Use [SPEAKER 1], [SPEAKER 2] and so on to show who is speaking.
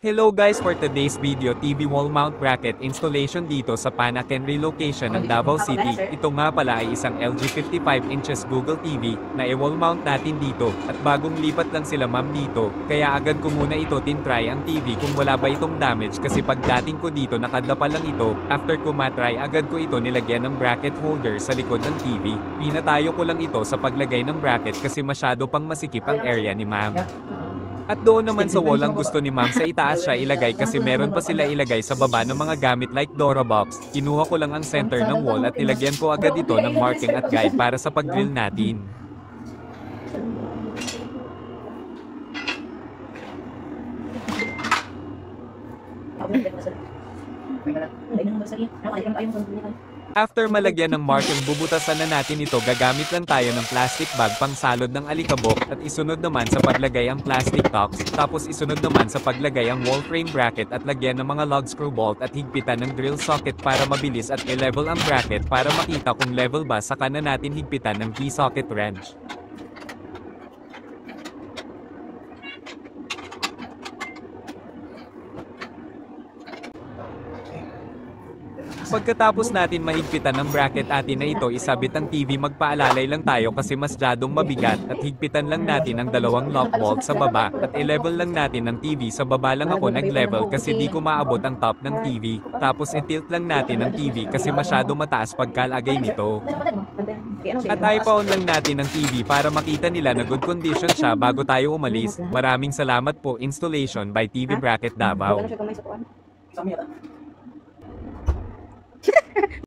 [SPEAKER 1] Hello guys, for today's video, TV wall mount bracket installation dito sa Panaken relocation ng Davao City. Ito nga pala ay isang LG 55 inches Google TV na i-wall mount natin dito at bagong lipat lang sila ma'am dito. Kaya agad ko muna ito tinry ang TV kung wala ba itong damage kasi pagdating ko dito nakadapa lang ito. After ko matry agad ko ito nilagyan ng bracket holder sa likod ng TV. Pinatayo ko lang ito sa paglagay ng bracket kasi masyado pang masikip ang area ni ma'am. At doon naman sa wall ang gusto ni ma'am sa itaas siya ilagay kasi meron pa sila ilagay sa baba ng mga gamit like Dora box. Kinuha ko lang ang center ng wall at nilagyan ko agad ito ng marking at guide para sa pag-drill natin. After malagyan ng marking, bubutasan na natin ito. Gagamit lang tayo ng plastic bag pang salod ng alikabok at isunod naman sa paglagay ang plastic tocks. Tapos isunod naman sa paglagay ang wall frame bracket at lagyan ng mga log screw bolt at higpitan ng drill socket para mabilis at i-level ang bracket para makita kung level ba saka na natin higpitan ng key-socket wrench. Pagkatapos natin mahigpitan ng bracket atin na ito isabit ang TV, magpaalalay lang tayo kasi masyadong mabigat at higpitan lang natin ang dalawang lock bolt sa baba at i-level lang natin ang TV. Sa baba lang ako nag-level kasi di ko maabot ang top ng TV. Tapos i-tilt lang natin ang TV kasi masyado mataas pagkalagay nito. At iPhone lang natin ang TV para makita nila na good condition siya bago tayo umalis. Maraming salamat po. Installation by TV Bracket Davao.